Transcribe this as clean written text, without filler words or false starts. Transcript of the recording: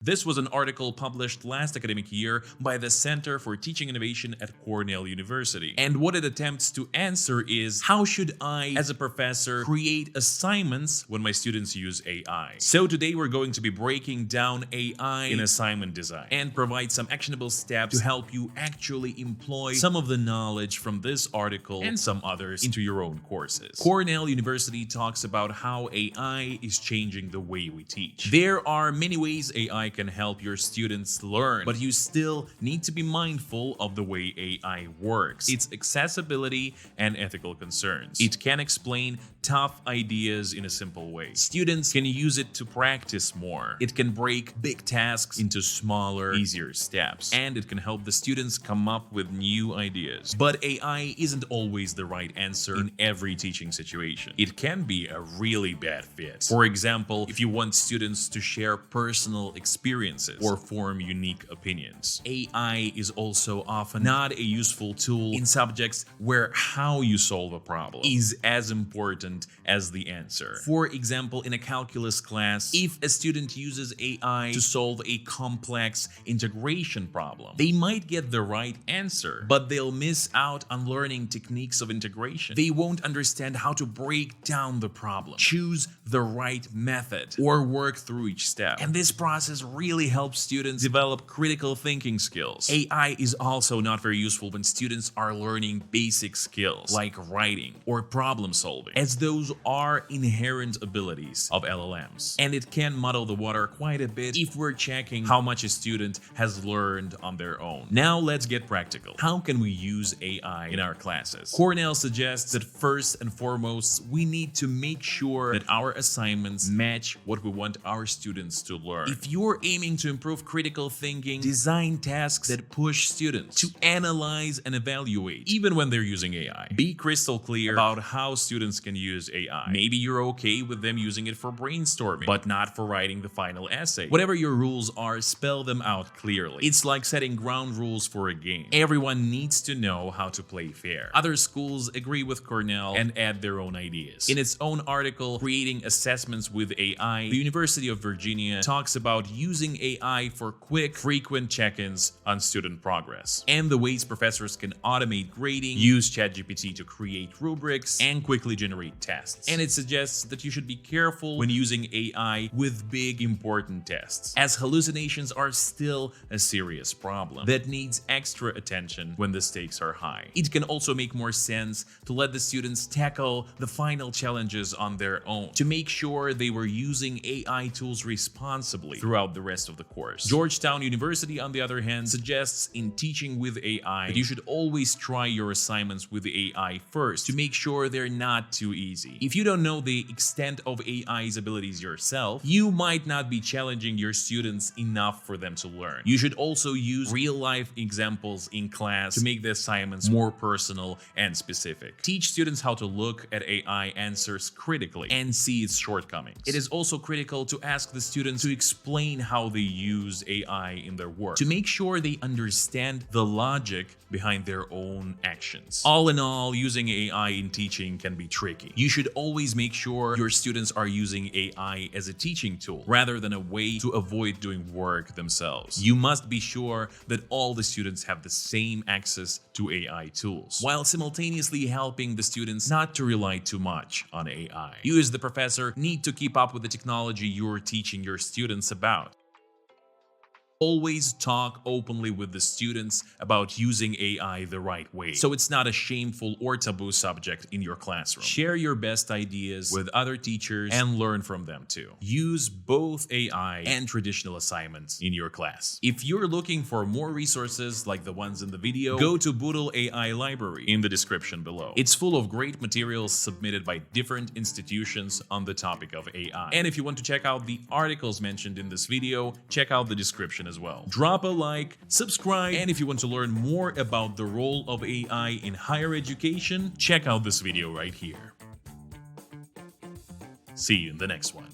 This was an article published last academic year by the Center for Teaching Innovation at Cornell University. And what it attempts to answer is, how should I, as a professor, create assignments when my students use AI? So today we're going to be breaking down AI in assignment design and provide some actionable steps to help you actually employ some of the knowledge from this article and some others into your own courses. Cornell University talks about how AI is changing the way we teach. There are many ways AI can help your students learn, but you still need to be mindful of the way AI works, its accessibility and ethical concerns. It can explain tough ideas in a simple way. Students can use it to practice more. It can break big tasks into smaller, easier steps, and it can help the students come up with new ideas. But AI isn't always the right answer in every teaching situation. It can be a really bad fit. For example, if you want students to share personal experiences or form unique opinions. AI is also often not a useful tool in subjects where how you solve a problem is as important as the answer. For example, in a calculus class, if a student uses AI to solve a complex integration problem, they might get the right answer, but they'll miss out on learning techniques of integration. They won't understand how to break down the problem, choose the right method, or work through each step. And this process really helps students develop critical thinking skills. AI is also not very useful when students are learning basic skills like writing or problem solving, as those are inherent abilities of LLMs. And it can muddle the water quite a bit if we're checking how much a student has learned on their own. Now let's get practical. How can we use AI in our classes? Cornell suggests that first and foremost, we need to make sure that our assignments match what we want our students to learn. If you're aiming to improve critical thinking, design tasks that push students to analyze and evaluate, even when they're using AI. Be crystal clear about how students can use AI. Maybe you're okay with them using it for brainstorming, but not for writing the final essay. Whatever your rules are, spell them out clearly. It's like setting ground rules for a game. Everyone needs to know how to play fair. Other schools agree with Cornell and add their own ideas. In its own article, Creating Assessments with AI, the University of Virginia talks about using AI for quick, frequent check-ins on student progress, and the ways professors can automate grading, use ChatGPT to create rubrics, and quickly generate tests. And it suggests that you should be careful when using AI with big, important tests, as hallucinations are still a serious problem that needs extra attention when the stakes are high. It can also make more sense to let the students tackle the final challenges on their own, to make sure they were using AI tools responsibly throughout the rest of the course. Georgetown University, on the other hand, suggests in teaching with AI that you should always try your assignments with AI first to make sure they're not too easy. If you don't know the extent of AI's abilities yourself, you might not be challenging your students enough for them to learn. You should also use real-life examples in class to make the assignments more personal and specific. Teach students how to look at AI answers critically and see its shortcomings. It is also critical to ask the students to explain how they use AI in their work, to make sure they understand the logic behind their own actions. All in all, using AI in teaching can be tricky. You should always make sure your students are using AI as a teaching tool rather than a way to avoid doing work themselves. You must be sure that all the students have the same access to AI tools, while simultaneously helping the students not to rely too much on AI. You as the professor need to keep up with the technology you're teaching your students about. Always talk openly with the students about using AI the right way, so it's not a shameful or taboo subject in your classroom. Share your best ideas with other teachers and learn from them too. Use both AI and traditional assignments in your class. If you're looking for more resources like the ones in the video, go to Boodle AI library in the description below. It's full of great materials submitted by different institutions on the topic of AI. And if you want to check out the articles mentioned in this video, check out the description as well. Drop a like, subscribe, and if you want to learn more about the role of AI in higher education, check out this video right here. See you in the next one.